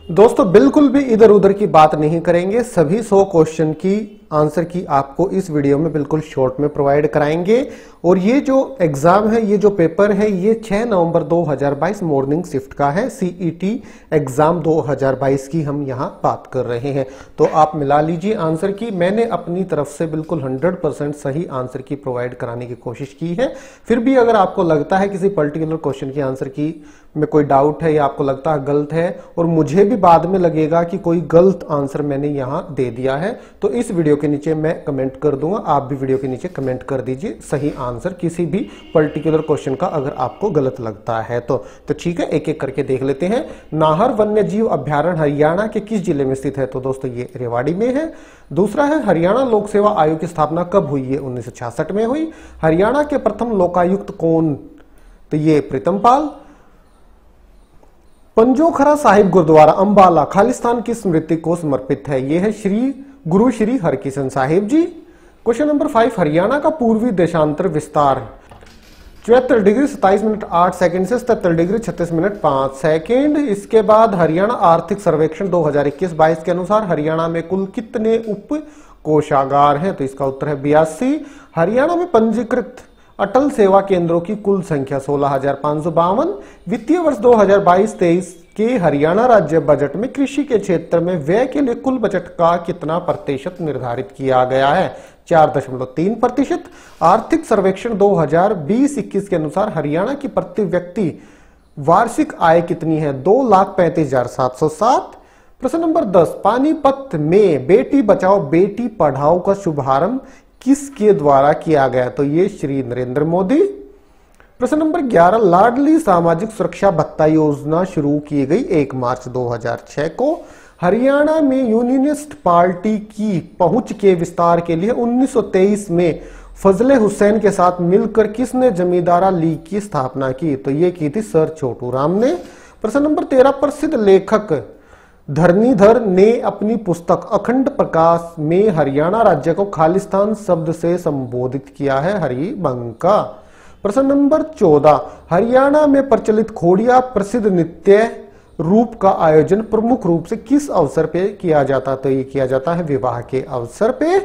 दोस्तों बिल्कुल भी इधर उधर की बात नहीं करेंगे, सभी 100 क्वेश्चन की आंसर की आपको इस वीडियो में बिल्कुल शॉर्ट में प्रोवाइड कराएंगे। और ये जो एग्जाम है, ये जो पेपर है, ये 6 नवंबर 2022 मॉर्निंग शिफ्ट का है। सीईटी एग्जाम 2022 की हम यहाँ बात कर रहे हैं, तो आप मिला लीजिए आंसर की। मैंने अपनी तरफ से बिल्कुल 100% सही आंसर की प्रोवाइड कराने की कोशिश की है। फिर भी अगर आपको लगता है किसी पर्टिकुलर क्वेश्चन की आंसर की में कोई डाउट है या आपको लगता है गलत है, और मुझे भी बाद में लगेगा कि कोई गलत आंसर मैंने यहां दे दिया है, तो इस वीडियो के नीचे मैं कमेंट कर दूंगा। आप भी वीडियो के नीचे कमेंट कर दीजिए सही आंसर किसी भी पर्टिकुलर क्वेश्चन का अगर आपको गलत लगता है तो ठीक है, एक एक करके देख लेते हैं। नाहर वन्य जीव अभ्यारण्य हरियाणा के किस जिले में स्थित है? तो दोस्तों ये रेवाड़ी में है। दूसरा है, हरियाणा लोक सेवा आयोग की स्थापना कब हुई है? 1966 में हुई। हरियाणा के प्रथम लोकायुक्त कौन? तो ये प्रीतमपाल। पंजोखरा साहिब गुरुद्वारा अंबाला खालिस्तान की स्मृति को समर्पित है? यह है श्री गुरु श्री हरकिशन साहिब जी। क्वेश्चन नंबर 5, हरियाणा का पूर्वी देशांतर विस्तार 74 डिग्री 27 मिनट 8 सेकंड से 77 डिग्री 36 मिनट 5 सेकंड। इसके बाद हरियाणा आर्थिक सर्वेक्षण 2021-22 के अनुसार हरियाणा में कुल कितने उप कोषागार हैं? तो इसका उत्तर है 82। हरियाणा में पंजीकृत अटल सेवा केंद्रों की कुल संख्या 16,552। वित्तीय वर्ष 2022-23 के हरियाणा राज्य बजट में कृषि के क्षेत्र में व्यय के लिए कुल बजट का कितना प्रतिशत निर्धारित किया गया है? 4.3%। आर्थिक सर्वेक्षण 2020-21 के अनुसार हरियाणा की प्रति व्यक्ति वार्षिक आय कितनी है? 2,35,707। प्रश्न नंबर 10, पानीपत में बेटी बचाओ बेटी पढ़ाओ का शुभारंभ किसके द्वारा किया गया? तो ये श्री नरेंद्र मोदी। प्रश्न नंबर 11, लाडली सामाजिक सुरक्षा भत्ता योजना शुरू की गई 1 मार्च 2006 को। हरियाणा में यूनियनिस्ट पार्टी की पहुंच के विस्तार के लिए 1923 में फजले हुसैन के साथ मिलकर किसने जमींदारा लीग की स्थापना की? तो ये की थी सर छोटू राम ने। प्रश्न नंबर 13, प्रसिद्ध लेखक धरणीधर ने अपनी पुस्तक अखंड प्रकाश में हरियाणा राज्य को खालिस्तान शब्द से संबोधित किया है? हरिबंका। प्रश्न नंबर 14, हरियाणा में प्रचलित खोड़िया प्रसिद्ध नृत्य रूप का आयोजन प्रमुख रूप से किस अवसर पे किया जाता? तो ये किया जाता है विवाह के अवसर पे।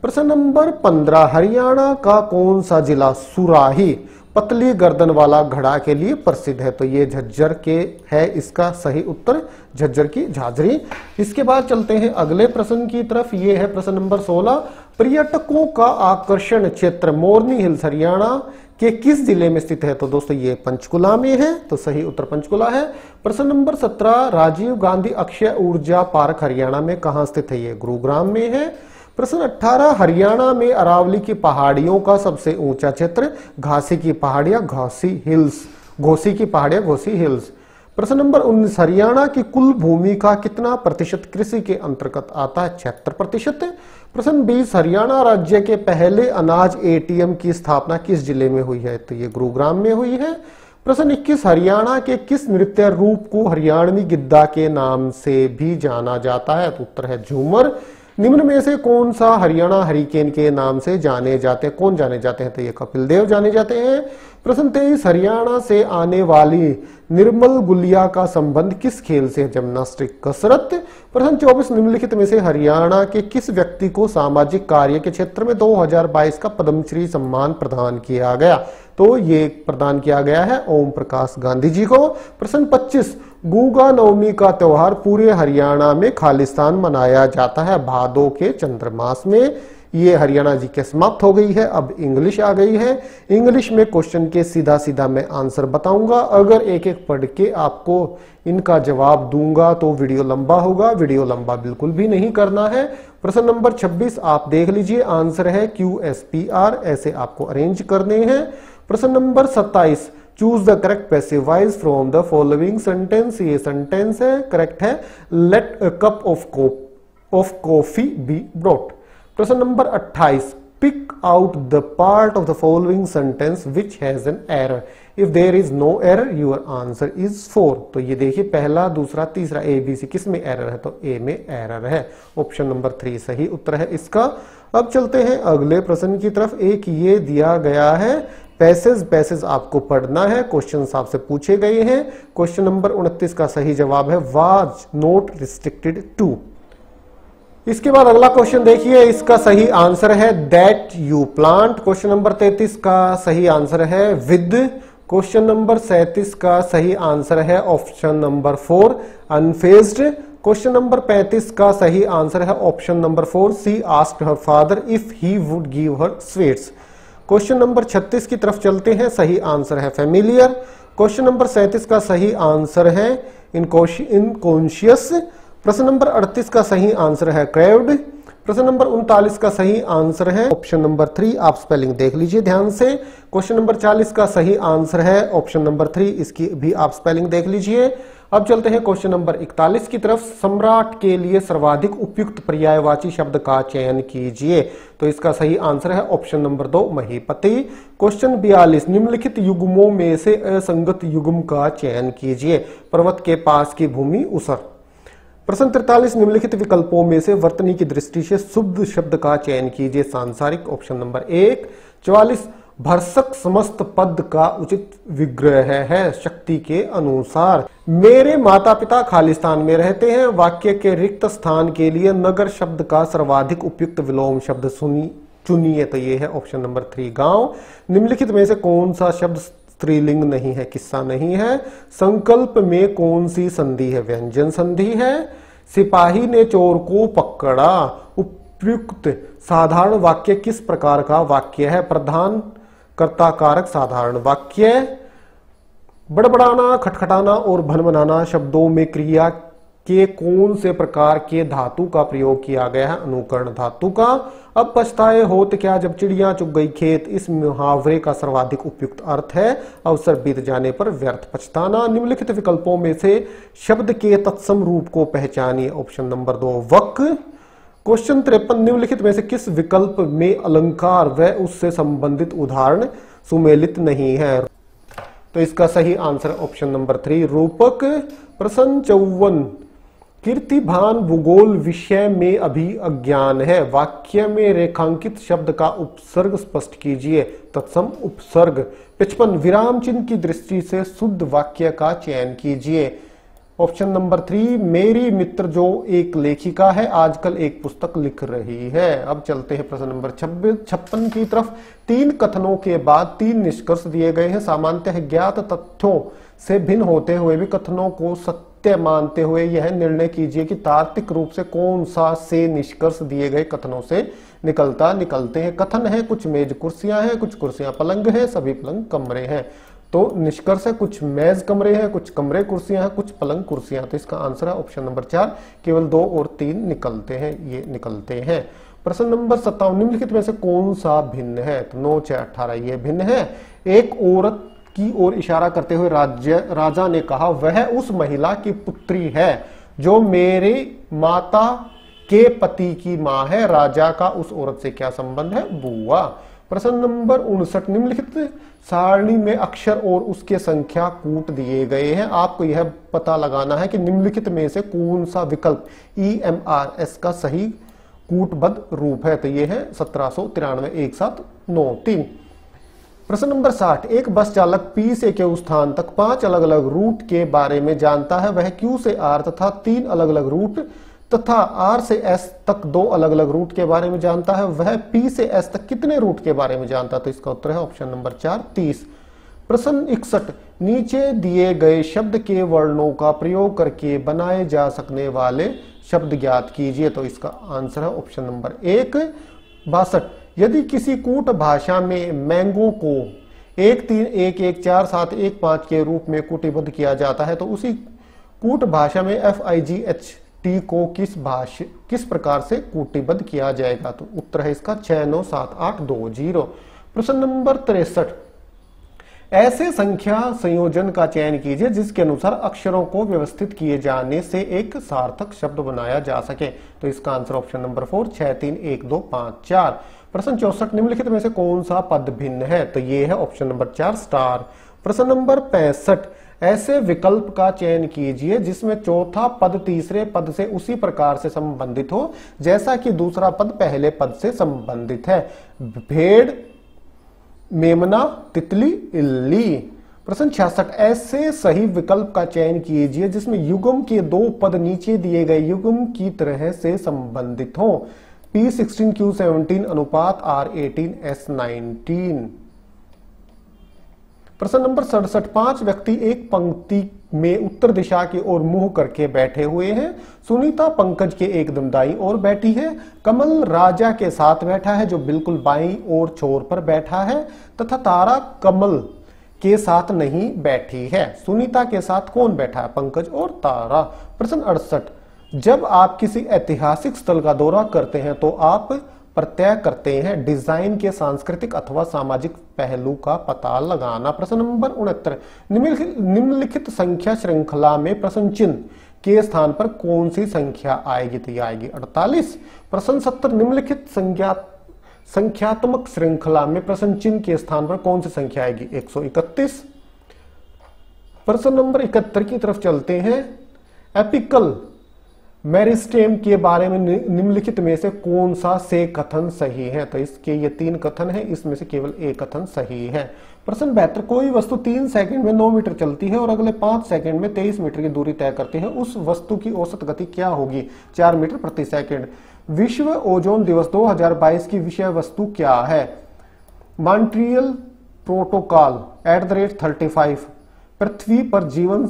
प्रश्न नंबर 15, हरियाणा का कौन सा जिला सुराही पतली गर्दन वाला घड़ा के लिए प्रसिद्ध है? तो ये झज्जर के है इसका सही उत्तर, झज्जर की झांझरी। इसके बाद चलते हैं अगले प्रश्न की तरफ। ये है प्रश्न नंबर 16, पर्यटकों का आकर्षण क्षेत्र मोरनी हिल्स हरियाणा के किस जिले में स्थित है? तो दोस्तों ये पंचकुला में है, तो सही उत्तर पंचकुला है। प्रश्न नंबर 17, राजीव गांधी अक्षय ऊर्जा पार्क हरियाणा में कहां स्थित है? ये गुरुग्राम में है। प्रश्न 18, हरियाणा में अरावली की पहाड़ियों का सबसे ऊंचा क्षेत्र? घासी की पहाड़ियां घासी हिल्स, घोसी की पहाड़ियां घोसी हिल्स। प्रश्न नंबर 19, हरियाणा की कुल भूमि का कितना प्रतिशत कृषि के अंतर्गत आता है? 76%। प्रश्न 20, हरियाणा राज्य के पहले अनाज एटीएम की स्थापना किस जिले में हुई है? तो ये गुरुग्राम में हुई है। प्रश्न 21, हरियाणा के किस नृत्य रूप को हरियाणवी गिद्दा के नाम से भी जाना जाता है? तो उत्तर है झूमर। निम्न में से कौन सा हरियाणा हरिकेन के नाम से जाने जाते हैं? कौन जाने जाते हैं? तो ये कपिल देव जाने जाते हैं। प्रश्न 23, हरियाणा से आने वाली निर्मल गुलिया का संबंध किस खेल से? जिम्नास्टिक कसरत। प्रश्न 24, निम्नलिखित में से हरियाणा के किस व्यक्ति को सामाजिक कार्य के क्षेत्र में 2022 का पद्मश्री सम्मान प्रदान किया गया? तो ये प्रदान किया गया है ओम प्रकाश गांधी जी को। प्रश्न 25, गुगा नवमी का त्योहार पूरे हरियाणा में खालिस्तान मनाया जाता है भादों के चंद्रमास में? ये हरियाणा जी के समाप्त हो गई है। अब इंग्लिश आ गई है। इंग्लिश में क्वेश्चन के सीधा सीधा मैं आंसर बताऊंगा। अगर एक एक पढ़ के आपको इनका जवाब दूंगा तो वीडियो लंबा होगा, वीडियो लंबा बिल्कुल भी नहीं करना है। प्रश्न नंबर 26 आप देख लीजिए, आंसर है QSPR, ऐसे आपको अरेंज करने हैं। प्रश्न number 27, choose the correct passive voice from the following sentence. ये सेंटेंस है, करेक्ट है। Let a cup of coffee be brought. प्रश्न number 28, pick out the part of the following sentence which has an error. If there is no error your answer is 4। तो ये देखिए पहला, दूसरा, तीसरा ए बी सी किस में error है, तो ए में एरर है। ऑप्शन नंबर 3 सही उत्तर है इसका। अब चलते हैं अगले प्रश्न की तरफ। एक ये दिया गया है पैसेज आपको पढ़ना है, क्वेश्चन आपसे पूछे गए हैं। क्वेश्चन नंबर 29 का सही जवाब है वाज नॉट रिस्ट्रिक्टेड टू। इसके बाद अगला क्वेश्चन देखिए, इसका सही आंसर है that you plant. Question number 33 का सही आंसर है विद। क्वेश्चन नंबर 37 का सही आंसर है option number 4 unfazed. Question number 35 का सही आंसर है option number 4 she asked her father if he would give her sweets. Question number 36 की तरफ चलते हैं, सही आंसर है फेमिलियर। क्वेश्चन नंबर 37 का सही आंसर है इनकॉन्शियस। प्रश्न नंबर 38 का सही आंसर है क्रेव्ड। प्रश्न नंबर 39 का सही आंसर है ऑप्शन नंबर 3, आप स्पेलिंग देख लीजिए ध्यान से। क्वेश्चन नंबर 40 का सही आंसर है ऑप्शन नंबर 3, इसकी भी आप स्पेलिंग देख लीजिए। अब चलते हैं क्वेश्चन नंबर 41 की तरफ। सम्राट के लिए सर्वाधिक उपयुक्त पर्यायवाची शब्द का चयन कीजिए। तो इसका सही आंसर है ऑप्शन नंबर 2 महीपति। क्वेश्चन 42 निम्नलिखित युग्मों में से असंगत युग्म का चयन कीजिए। पर्वत के पास की भूमि उसर। प्रश्न 43 निम्नलिखित विकल्पों में से वर्तनी की दृष्टि से शुद्ध शब्द का चयन कीजिए। सांसारिक ऑप्शन नंबर 1। 44 भरसक समस्त पद का उचित विग्रह है शक्ति के अनुसार। मेरे माता पिता खालिस्तान में रहते हैं। वाक्य के रिक्त स्थान के लिए नगर शब्द का सर्वाधिक उपयुक्त विलोम शब्द चुनिए। तो ये है ऑप्शन नंबर 3 गांव। निम्नलिखित में से कौन सा शब्द स्त्रीलिंग नहीं है, किस्सा नहीं है। संकल्प में कौन सी संधि है, व्यंजन संधि है। सिपाही ने चोर को पकड़ा। उपयुक्त साधारण वाक्य किस प्रकार का वाक्य है, प्रधान कर्ता कारक साधारण वाक्य। बड़बड़ाना, खटखटाना और भनभनाना शब्दों में क्रिया के कौन से प्रकार के धातु का प्रयोग किया गया है, अनुकरण धातु का। अब पछताए होत क्या जब चिड़िया चुग गई खेत, इस मुहावरे का सर्वाधिक उपयुक्त अर्थ है अवसर बीत जाने पर व्यर्थ पछताना। निम्नलिखित विकल्पों में से शब्द के तत्सम रूप को पहचानिए। ऑप्शन नंबर 2 वक। क्वेश्चन 53 निम्नलिखित में से किस विकल्प में अलंकार व उससे संबंधित उदाहरण सुमेलित नहीं है। तो इसका सही आंसर ऑप्शन नंबर 3 रूपक। प्रश्न 54 कीर्तिभान भूगोल विषय में अभी अज्ञान है। वाक्य में रेखांकित शब्द का उपसर्ग स्पष्ट कीजिए। तत्सम उपसर्ग। 55 विराम चिन्ह की दृष्टि से शुद्ध वाक्य का चयन कीजिए। ऑप्शन नंबर 3 मेरी मित्र जो एक लेखिका है आजकल एक पुस्तक लिख रही है। अब चलते हैं प्रश्न नंबर 56 की तरफ। 3 कथनों के बाद 3 निष्कर्ष दिए गए हैं। सामान्यतः ज्ञात तथ्यों से भिन्न होते हुए भी कथनों को सत्य मानते हुए यह निर्णय कीजिए कि तार्किक रूप से कौन सा से निष्कर्ष दिए गए कथनों से निकलते हैं। कथन है कुछ मेज कुर्सियां हैं, कुछ कुर्सियां पलंग हैं, सभी पलंग कमरे हैं। तो निष्कर्ष है कुछ मेज कमरे हैं, कुछ कमरे कुर्सियां हैं, कुछ पलंग कुर्सियां। तो इसका आंसर है ऑप्शन नंबर 4। केवल 2 और 3 निकलते हैं, ये निकलते हैं। प्रश्न नंबर 57 निम्नलिखित में से कौन सा भिन्न है, तो 9, 6, 18 ये भिन्न है। एक औरत की ओर इशारा करते हुए राजा ने कहा वह उस महिला की पुत्री है जो मेरे माता के पति की मां है। राजा का उस औरत से क्या संबंध है, बुआ। प्रश्न नंबर 59 निम्नलिखित सारणी में अक्षर और उसके संख्या कूट दिए गए हैं। आपको यह पता लगाना है कि निम्नलिखित में से कौन सा विकल्प EMRS का सही कूटबद्ध रूप है। तो यह है 1793 1 7 9 3। प्रश्न नंबर 60 एक बस चालक P से Q स्थान तक 5 अलग अलग रूट के बारे में जानता है। वह Q से R तथा 3 अलग अलग रूट तथा R से S तक 2 अलग अलग रूट के बारे में जानता है। वह P से S तक कितने रूट के बारे में जानता है। तो इसका उत्तर है ऑप्शन नंबर 4 30। प्रश्न 61 नीचे दिए गए शब्द के वर्णों का प्रयोग करके बनाए जा सकने वाले शब्द ज्ञात कीजिए। तो इसका आंसर है ऑप्शन नंबर 1 62। यदि किसी कूट भाषा में मैंगो को 1 3 1 1 4 7 1 5 के रूप में कूटीबद्ध किया जाता है तो उसी कूट भाषा में FIGHT को किस प्रकार से कूटीबद्ध किया जाएगा। तो उत्तर है इसका 6 9 7 8 2 0। प्रश्न नंबर 63 ऐसे संख्या संयोजन का चयन कीजिए जिसके अनुसार अक्षरों को व्यवस्थित किए जाने से एक सार्थक शब्द बनाया जा सके। तो इसका आंसर ऑप्शन नंबर 4 6 3 1 2 5 4। प्रश्न 64 निम्नलिखित में से कौन सा पद भिन्न है। तो ये है ऑप्शन नंबर 4 स्टार। प्रश्न नंबर 65, ऐसे विकल्प का चयन कीजिए जिसमें चौथा पद तीसरे पद से उसी प्रकार से संबंधित हो जैसा कि दूसरा पद पहले पद से संबंधित है। भेड़, मेमना, तितली, इल्ली। प्रश्न 66, ऐसे सही विकल्प का चयन कीजिए जिसमें युग्म के दो पद नीचे दिए गए युग्म की तरह से संबंधित हो। P16 Q17 अनुपात R18 S19। प्रश्न नंबर 67, 5 व्यक्ति एक पंक्ति में उत्तर दिशा की ओर मुंह करके बैठे हुए हैं। सुनीता पंकज के एकदम दाईं ओर बैठी है, कमल राजा के साथ बैठा है जो बिल्कुल बाईं ओर छोर पर बैठा है, तथा तारा कमल के साथ नहीं बैठी है। सुनीता के साथ कौन बैठा है? पंकज और तारा। प्रश्न 68, जब आप किसी ऐतिहासिक स्थल का दौरा करते हैं तो आप प्रत्यय करते हैं डिजाइन के सांस्कृतिक अथवा सामाजिक पहलू का पता लगाना। प्रश्न नंबर 69, निम्नलिखित संख्या श्रृंखला में प्रश्न चिन्ह के स्थान पर कौन सी संख्या आएगी? तो यह आएगी 48। प्रश्न 70, निम्नलिखित संख्यात्मक श्रृंखला में प्रश्न चिन्ह के स्थान पर कौन सी संख्या आएगी? 131। प्रश्न नंबर 71 की तरफ चलते हैं। एपिकल मेरिस्टेम के बारे में निम्नलिखित में से कौन सा से कथन सही है? तो इसके ये 3 कथन है, इसमें से केवल एक कथन सही है। प्रश्न 72, कोई वस्तु 3 सेकंड में 9 मीटर चलती है और अगले 5 सेकंड में 23 मीटर की दूरी तय करती है, उस वस्तु की औसत गति क्या होगी? 4 मीटर प्रति सेकंड। विश्व ओजोन दिवस 2022 की विषय वस्तु क्या है? मॉन्ट्रियल प्रोटोकॉल @35, पृथ्वी पर जीवन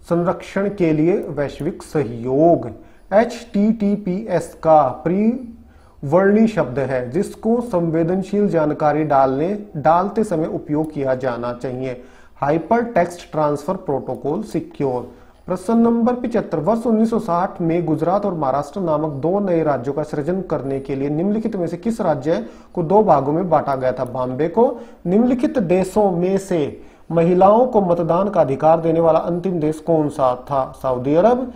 संरक्षण के लिए वैश्विक सहयोग। HTTPS का परिवर्णी शब्द है जिसको संवेदनशील जानकारी डालते समय उपयोग किया जाना चाहिए। Hyper text transfer protocol secure. प्रश्न नंबर 75, वर्ष 1960 में गुजरात और महाराष्ट्र नामक 2 नए राज्यों का सृजन करने के लिए निम्नलिखित में से किस राज्य को 2 भागों में बांटा गया था? बॉम्बे को। निम्नलिखित देशों में से महिलाओं को मतदान का अधिकार देने वाला अंतिम देश कौन सा था? सऊदी अरब।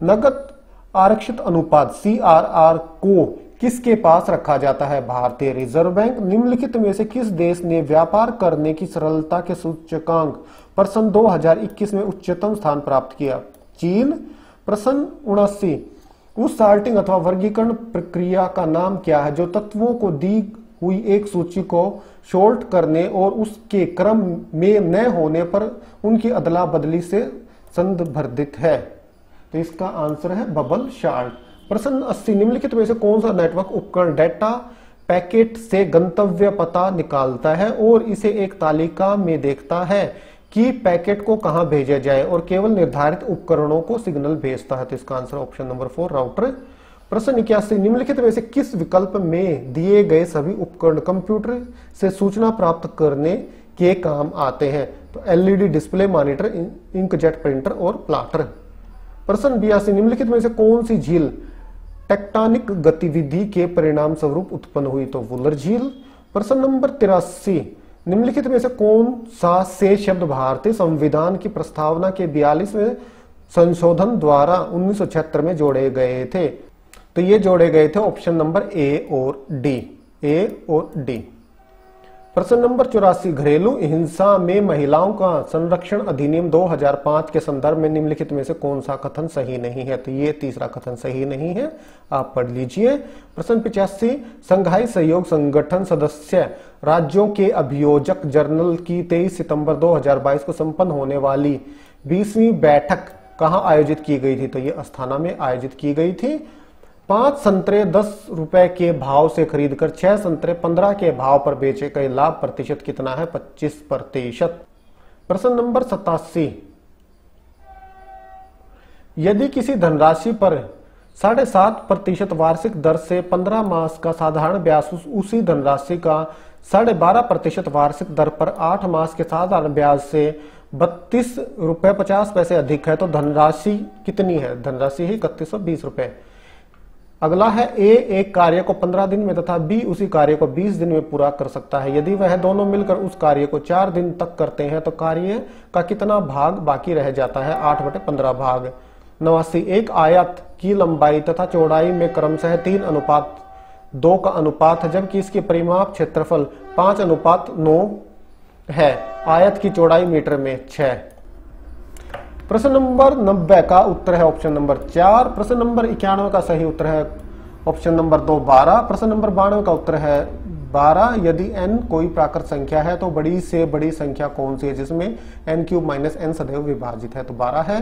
नगद आरक्षित अनुपात CRR को किसके पास रखा जाता है? भारतीय रिजर्व बैंक। निम्नलिखित में से किस देश ने व्यापार करने की सरलता के सूचकांक पर सन 2021 में उच्चतम स्थान प्राप्त किया? चीन। प्रश्न 79, उस सॉर्टिंग अथवा वर्गीकरण प्रक्रिया का नाम क्या है जो तत्वों को दी हुई एक सूची को शॉर्ट करने और उसके क्रम में न होने पर उनकी अदला बदली से संदर्भित है? तो इसका आंसर है बबल शार्ट। प्रश्न 80, निम्नलिखित में से कौन सा नेटवर्क उपकरण डेटा पैकेट से गंतव्य पता निकालता है और इसे एक तालिका में देखता है कि पैकेट को कहां भेजा जाए और केवल निर्धारित उपकरणों को सिग्नल भेजता है? तो इसका आंसर ऑप्शन नंबर 4 राउटर। प्रश्न 81, निम्नलिखित में से किस विकल्प में दिए गए सभी उपकरण कंप्यूटर से सूचना प्राप्त करने के काम आते हैं? तो LED display, monitor, inkjet printer और प्लॉटर। प्रश्न 82, निम्नलिखित में से कौन सी झील टेक्टोनिक गतिविधि के परिणाम स्वरूप उत्पन्न हुई? तो वुलर झील। प्रश्न नंबर 83, निम्नलिखित में से कौन सा से शब्द भारतीय संविधान की प्रस्तावना के 42वें संशोधन द्वारा 1976 में जोड़े गए थे? तो ये जोड़े गए थे ऑप्शन नंबर A और D। प्रश्न नंबर 84, घरेलू हिंसा में महिलाओं का संरक्षण अधिनियम 2005 के संदर्भ में निम्नलिखित में से कौन सा कथन सही नहीं है? तो ये तीसरा कथन सही नहीं है, आप पढ़ लीजिए। प्रश्न 85, संघाई सहयोग संगठन सदस्य राज्यों के अभियोजक जनरल की 23 सितंबर 2022 को संपन्न होने वाली 20वीं बैठक कहां आयोजित की गई थी? तो ये अस्थाना में आयोजित की गई थी। 5 संतरे 10 रुपए के भाव से खरीदकर 6 संतरे 15 के भाव पर बेचे गए, लाभ प्रतिशत कितना है? 25%। प्रश्न नंबर 87, यदि किसी धनराशि पर 7.5% वार्षिक दर से 15 मास का साधारण ब्याज उसी धनराशि का 12.5% वार्षिक दर पर 8 मास के साधारण ब्याज से 32 रुपए 50 पैसे अधिक है तो धनराशि कितनी है? धनराशि है 3120 रुपए। अगला है A एक कार्य को 15 दिन में तथा B उसी कार्य को 20 दिन में पूरा कर सकता है। यदि वह दोनों मिलकर उस कार्य को 4 दिन तक करते हैं तो कार्य का कितना भाग बाकी रह जाता है? 8/15 भाग। 89, एक आयत की लंबाई तथा चौड़ाई में क्रमशः 3:2 का अनुपात है जबकि इसके परिमाप क्षेत्रफल 5:9 है। आयत की चौड़ाई मीटर में 6। प्रश्न नंबर 90 का उत्तर है ऑप्शन नंबर 4। प्रश्न नंबर 91 का सही उत्तर है ऑप्शन नंबर 2 12। प्रश्न नंबर 92 का उत्तर है 12। यदि n कोई प्राकृत संख्या है तो बड़ी से बड़ी संख्या कौन सी है जिसमें n³ माइनस n सदैव विभाजित है, तो 12 है।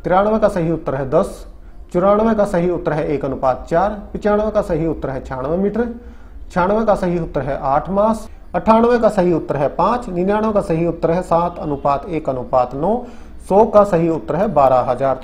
93 का सही उत्तर है 10। 94 का सही उत्तर है 1:4। 95 का सही उत्तर है 96 मीटर। 96 का सही उत्तर है 8 मास। 98 का सही उत्तर है 5। 99 का सही उत्तर है 7:1:9। 100 का सही उत्तर है 12,000।